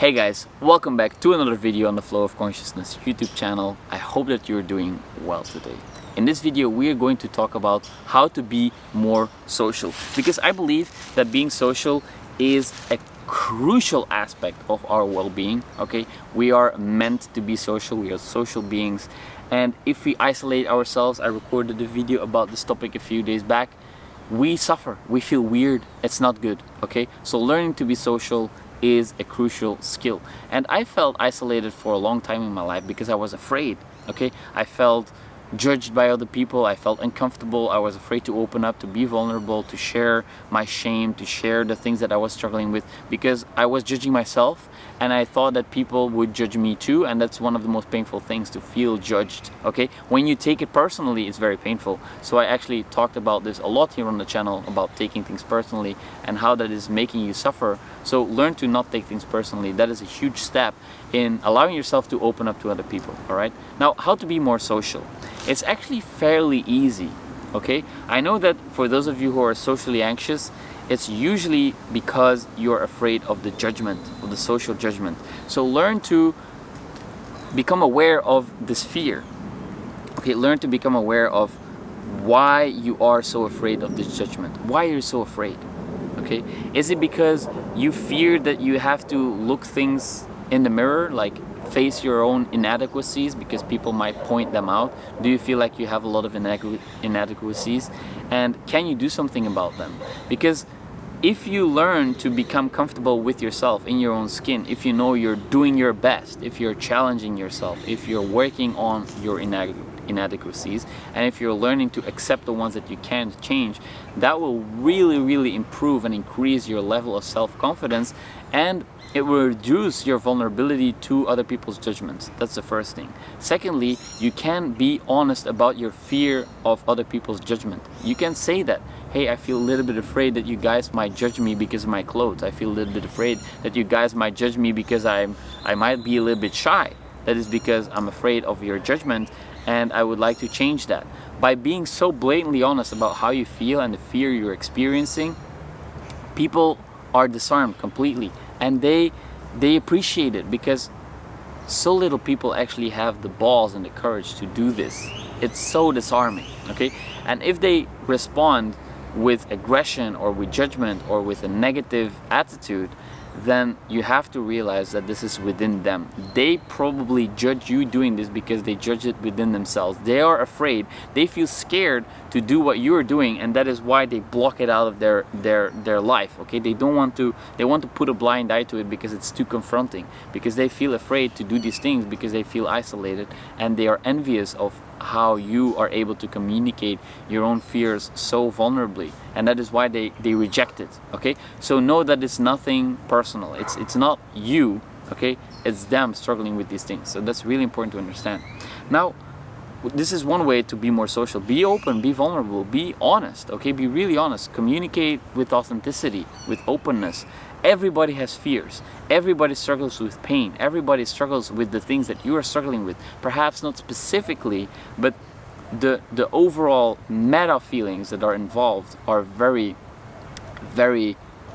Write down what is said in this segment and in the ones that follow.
Hey guys, welcome back to another video on the Flow of Consciousness YouTube channel. I hope that you're doing well today. In this video, we are going to talk about how to be more social, because I believe that being social is a crucial aspect of our well-being. Okay, we are meant to be social, we are social beings, and if we isolate ourselves, I recorded a video about this topic a few days back, we suffer, we feel weird, it's not good. Okay, so learning to be social is a crucial skill. And I felt isolated for a long time in my life because I was afraid. Okay, I felt judged by other people, I felt uncomfortable, I was afraid to open up, to be vulnerable, to share my shame, to share the things that I was struggling with, because I was judging myself and I thought that people would judge me too, and that's one of the most painful things, to feel judged. Okay, when you take it personally, it's very painful. So I actually talked about this a lot here on the channel, about taking things personally and how that is making you suffer. So learn to not take things personally. That is a huge step in allowing yourself to open up to other people. All right, now how to be more social. It's actually fairly easy. Okay, I know that for those of you who are socially anxious, it's usually because you're afraid of the judgment, of the social judgment. So learn to become aware of this fear. Okay, learn to become aware of why you are so afraid of this judgment. Why you're so afraid. Okay, is it because you fear that you have to look things in the mirror, like face your own inadequacies because people might point them out? Do you feel like you have a lot of inadequacies, and can you do something about them? Because if you learn to become comfortable with yourself in your own skin, if you know you're doing your best, if you're challenging yourself, if you're working on your inadequacies, and if you're learning to accept the ones that you can't change, that will really improve and increase your level of self-confidence, and it will reduce your vulnerability to other people's judgments. That's the first thing. Secondly, you can be honest about your fear of other people's judgment. You can say that, hey, I feel a little bit afraid that you guys might judge me because of my clothes. I feel a little bit afraid that you guys might judge me because I might be a little bit shy. That is because I'm afraid of your judgment, and I would like to change that. By being so blatantly honest about how you feel and the fear you're experiencing, people are disarmed completely, and they appreciate it, because so little people actually have the balls and the courage to do this. It's so disarming. Okay, and if they respond with aggression or with judgment or with a negative attitude, then you have to realize that this is within them. They probably judge you doing this because they judge it within themselves. They are afraid, they feel scared to do what you are doing, and that is why they block it out of their life. Okay, they want to put a blind eye to it because it's too confronting, because they feel afraid to do these things, because they feel isolated, and they are envious of how you are able to communicate your own fears so vulnerably, and that is why they reject it. Okay, so know that it's nothing personal. It's not you. Okay, it's them struggling with these things. So that's really important to understand. Now, this is one way to be more social. Be open, be vulnerable, be honest. Okay, be really honest. Communicate with authenticity, with openness. Everybody has fears. Everybody struggles with pain. Everybody struggles with the things that you are struggling with. Perhaps not specifically, but the overall meta feelings that are involved are very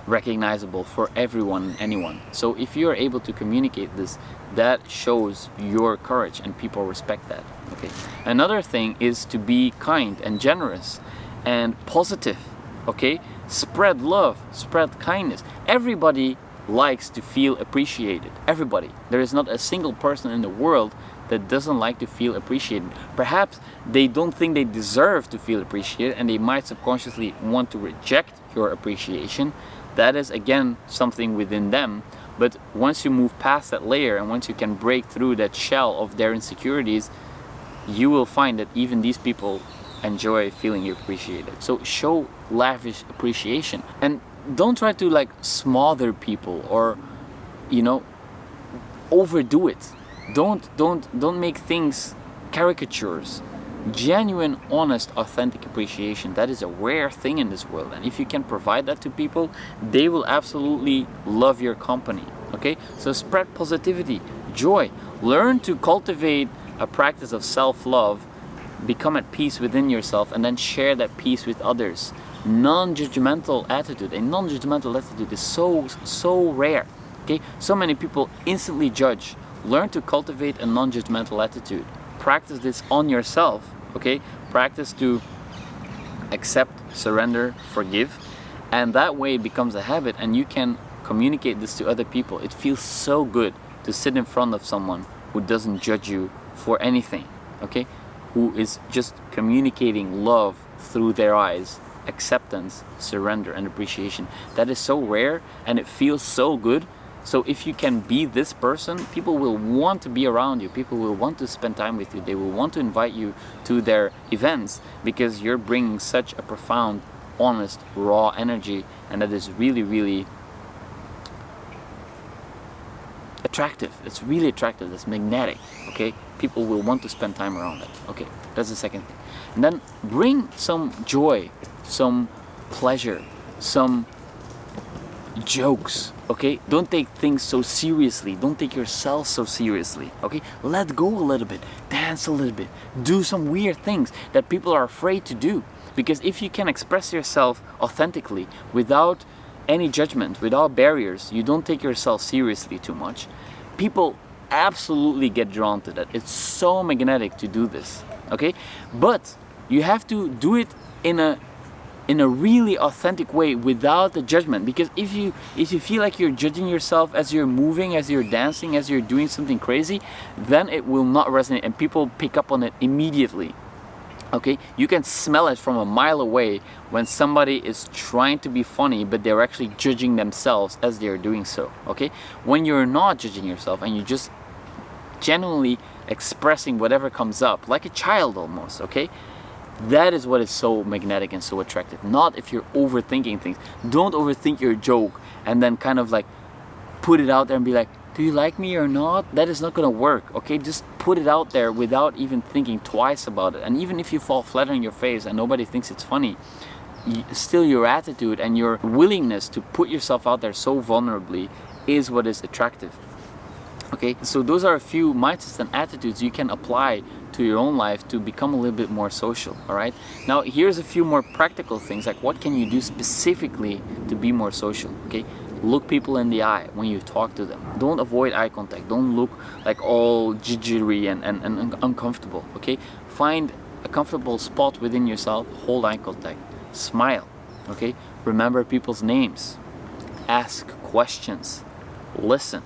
recognizable for everyone and anyone. So if you are able to communicate this, that shows your courage, and people respect that. Okay. Another thing is to be kind and generous and positive. Okay, spread love, spread kindness. Everybody likes to feel appreciated. Everybody. There is not a single person in the world that doesn't like to feel appreciated. Perhaps they don't think they deserve to feel appreciated, and they might subconsciously want to reject your appreciation. That is again something within them. But once you move past that layer, and once you can break through that shell of their insecurities, you will find that even these people enjoy feeling you appreciated. So show lavish appreciation, and don't try to like smother people or, you know, overdo it. Don't make things caricatures. Genuine, honest, authentic appreciation, that is a rare thing in this world, and if you can provide that to people, they will absolutely love your company. Okay, so spread positivity, joy. Learn to cultivate a practice of self-love. Become at peace within yourself, and then share that peace with others. Non-judgmental attitude. A non-judgmental attitude is so rare. Okay, so many people instantly judge. Learn to cultivate a non-judgmental attitude. Practice this on yourself. Okay, practice to accept, surrender, forgive, and that way it becomes a habit, and you can communicate this to other people. It feels so good to sit in front of someone who doesn't judge you for anything, okay, who is just communicating love through their eyes, acceptance, surrender, and appreciation. That is so rare, and it feels so good. So if you can be this person, people will want to be around you. People will want to spend time with you. They will want to invite you to their events because you're bringing such a profound, honest, raw energy, and that is really, really attractive. It's really attractive. It's magnetic. Okay, people will want to spend time around it. Okay, that's the second thing. And then bring some joy, some pleasure, some jokes. Okay, don't take things so seriously. Don't take yourself so seriously. Okay, let go a little bit, dance a little bit, do some weird things that people are afraid to do. Because if you can express yourself authentically without any judgment, without barriers, you don't take yourself seriously too much, people absolutely get drawn to that. It's so magnetic to do this. Okay, but you have to do it in a really authentic way without the judgment. Because if you feel like you're judging yourself as you're moving, as you're dancing, as you're doing something crazy, then it will not resonate and people pick up on it immediately. Okay, you can smell it from a mile away when somebody is trying to be funny but they're actually judging themselves as they're doing so. Okay, when you're not judging yourself and you're just genuinely expressing whatever comes up like a child almost, okay, that is what is so magnetic and so attractive. Not if you're overthinking things. Don't overthink your joke and then kind of like put it out there and be like, do you like me or not? That is not gonna work. Okay, just put it out there without even thinking twice about it. And even if you fall flat on your face and nobody thinks it's funny, still your attitude and your willingness to put yourself out there so vulnerably is what is attractive. Okay, so those are a few mindsets and attitudes you can apply to your own life to become a little bit more social. All right, now here's a few more practical things, like what can you do specifically to be more social. Okay, look people in the eye when you talk to them. Don't avoid eye contact. Don't look like all jittery and uncomfortable. Okay, find a comfortable spot within yourself, hold eye contact, smile. Okay, remember people's names, ask questions, listen.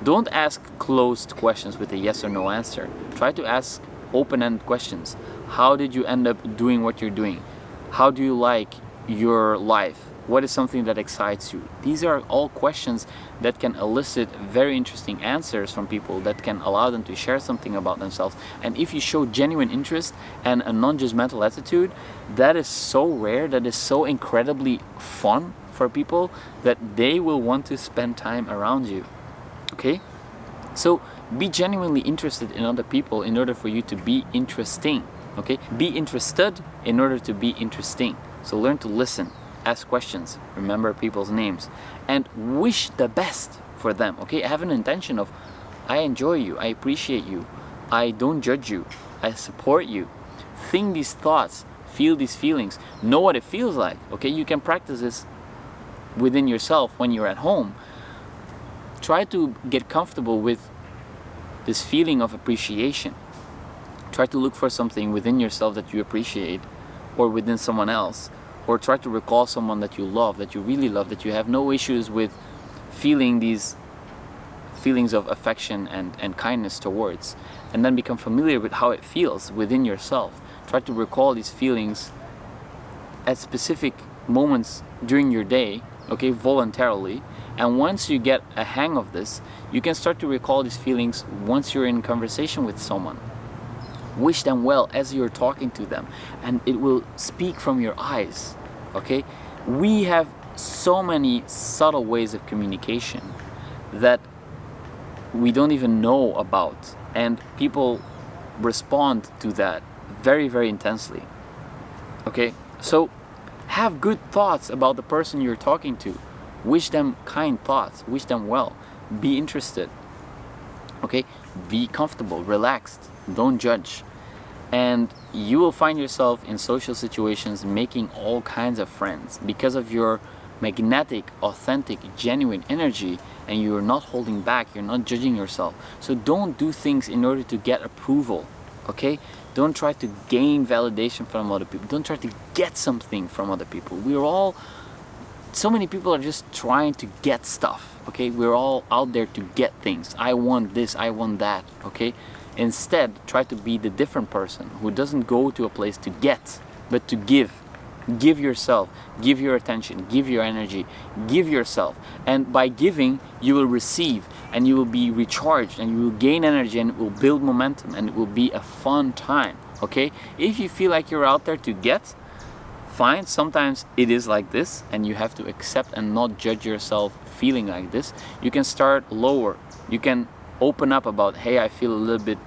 Don't ask closed questions with a yes or no answer. Try to ask open-ended questions. How did you end up doing what you're doing? How do you like your life? What is something that excites you? These are all questions that can elicit very interesting answers from people, that can allow them to share something about themselves. And if you show genuine interest and a non-judgmental attitude, that is so rare, that is so incredibly fun for people that they will want to spend time around you. Okay, so be genuinely interested in other people in order for you to be interesting. Okay, be interested in order to be interesting. So learn to listen, ask questions, remember people's names, and wish the best for them. Okay, have an intention of, I enjoy you, I appreciate you, I don't judge you, I support you. Think these thoughts, feel these feelings, know what it feels like. Okay, you can practice this within yourself when you're at home. Try to get comfortable with this feeling of appreciation. Try to look for something within yourself that you appreciate, or within someone else, or try to recall someone that you love, that you really love, that you have no issues with feeling these feelings of affection and kindness towards, and then become familiar with how it feels within yourself. Try to recall these feelings at specific moments during your day, okay, voluntarily. And once you get a hang of this, you can start to recall these feelings once you're in conversation with someone. Wish them well as you're talking to them, and it will speak from your eyes. Okay? We have so many subtle ways of communication that we don't even know about, and people respond to that very, very intensely. Okay? So have good thoughts about the person you're talking to. Wish them kind thoughts, wish them well, be interested, okay? Be comfortable, relaxed, don't judge. And you will find yourself in social situations making all kinds of friends because of your magnetic, authentic, genuine energy, and you're not holding back, you're not judging yourself. So don't do things in order to get approval, okay? Don't try to gain validation from other people. Don't try to get something from other people. So many people are just trying to get stuff, okay? We're all out there to get things. I want this, I want that, okay? Instead, try to be the different person who doesn't go to a place to get, but to give. Give yourself, give your attention, give your energy, give yourself. And by giving, you will receive, and you will be recharged, and you will gain energy, and it will build momentum, and it will be a fun time, okay? If you feel like you're out there to get, fine, sometimes it is like this, and you have to accept and not judge yourself feeling like this. You can start lower. You can open up about, hey, I feel a little bit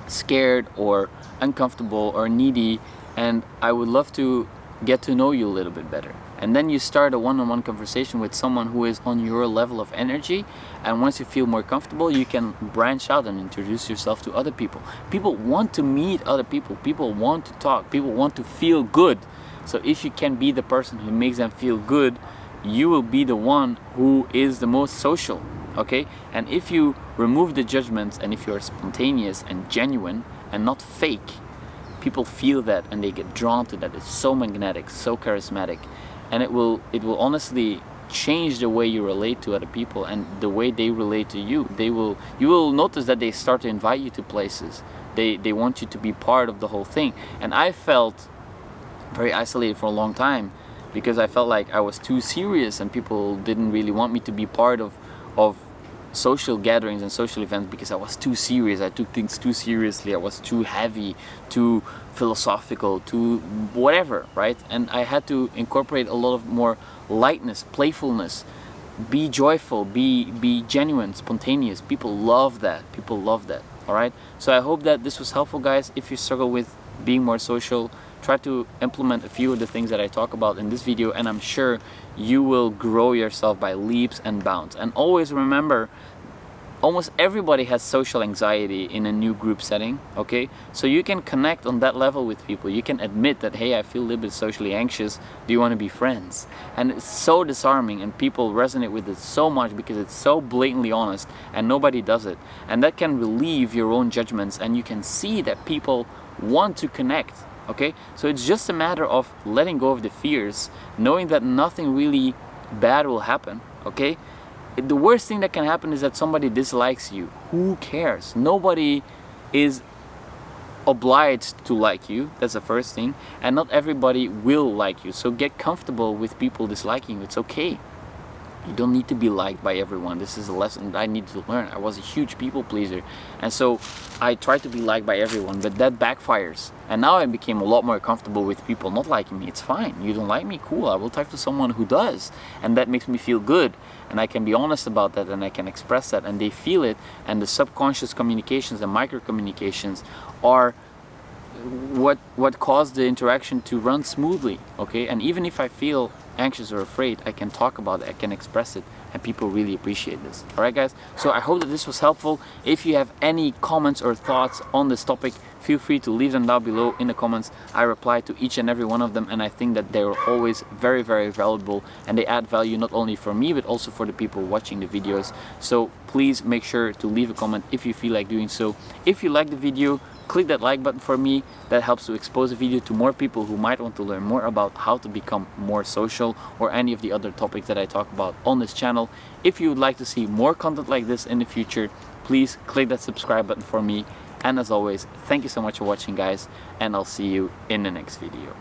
scared or uncomfortable or needy, and I would love to get to know you a little bit better. And then you start a one-on-one conversation with someone who is on your level of energy, and once you feel more comfortable, you can branch out and introduce yourself to other people. People want to meet other people. People want to talk. People want to feel good. So if you can be the person who makes them feel good, you will be the one who is the most social, okay? And if you remove the judgments, and if you're spontaneous and genuine and not fake, people feel that and they get drawn to that. It's so magnetic, so charismatic, and it will honestly change the way you relate to other people and the way they relate to you. You will notice that they start to invite you to places. They want you to be part of the whole thing. And I felt very isolated for a long time because I felt like I was too serious and people didn't really want me to be part of social gatherings and social events because I was too serious. I took things too seriously. I was too heavy, too philosophical, too whatever, right? And I had to incorporate a lot of more lightness, playfulness, be joyful, be genuine, spontaneous. People love that. People love that. All right. So I hope that this was helpful, guys. If you struggle with being more social, try to implement a few of the things that I talk about in this video, and I'm sure you will grow yourself by leaps and bounds. And always remember, almost everybody has social anxiety in a new group setting, okay? So you can connect on that level with people. You can admit that, hey, I feel a little bit socially anxious. Do you want to be friends? And it's so disarming, and people resonate with it so much because it's so blatantly honest and nobody does it. And that can relieve your own judgments, and you can see that people want to connect. Okay, so it's just a matter of letting go of the fears, knowing that nothing really bad will happen. Okay, the worst thing that can happen is that somebody dislikes you. Who cares? Nobody is obliged to like you. That's the first thing. And not everybody will like you. So get comfortable with people disliking you. It's okay. You don't need to be liked by everyone. This is a lesson that I need to learn. I was a huge people pleaser, and so I tried to be liked by everyone, but that backfires. And now I became a lot more comfortable with people not liking me. It's fine. You don't like me? Cool. I will talk to someone who does, and that makes me feel good. And I can be honest about that, and I can express that, and they feel it. And the subconscious communications, the micro communications, are what caused the interaction to run smoothly. Okay, and even if I feel anxious or afraid, I can talk about it, I can express it, and people really appreciate this. Alright guys, so I hope that this was helpful. If you have any comments or thoughts on this topic, feel free to leave them down below in the comments. I reply to each and every one of them, and I think that they're always very, very valuable, and they add value not only for me but also for the people watching the videos. So please make sure to leave a comment if you feel like doing so. If you like the video, click that like button for me. That helps to expose the video to more people who might want to learn more about how to become more social, or any of the other topics that I talk about on this channel. If you would like to see more content like this in the future, please click that subscribe button for me. And as always, thank you so much for watching, guys, and I'll see you in the next video.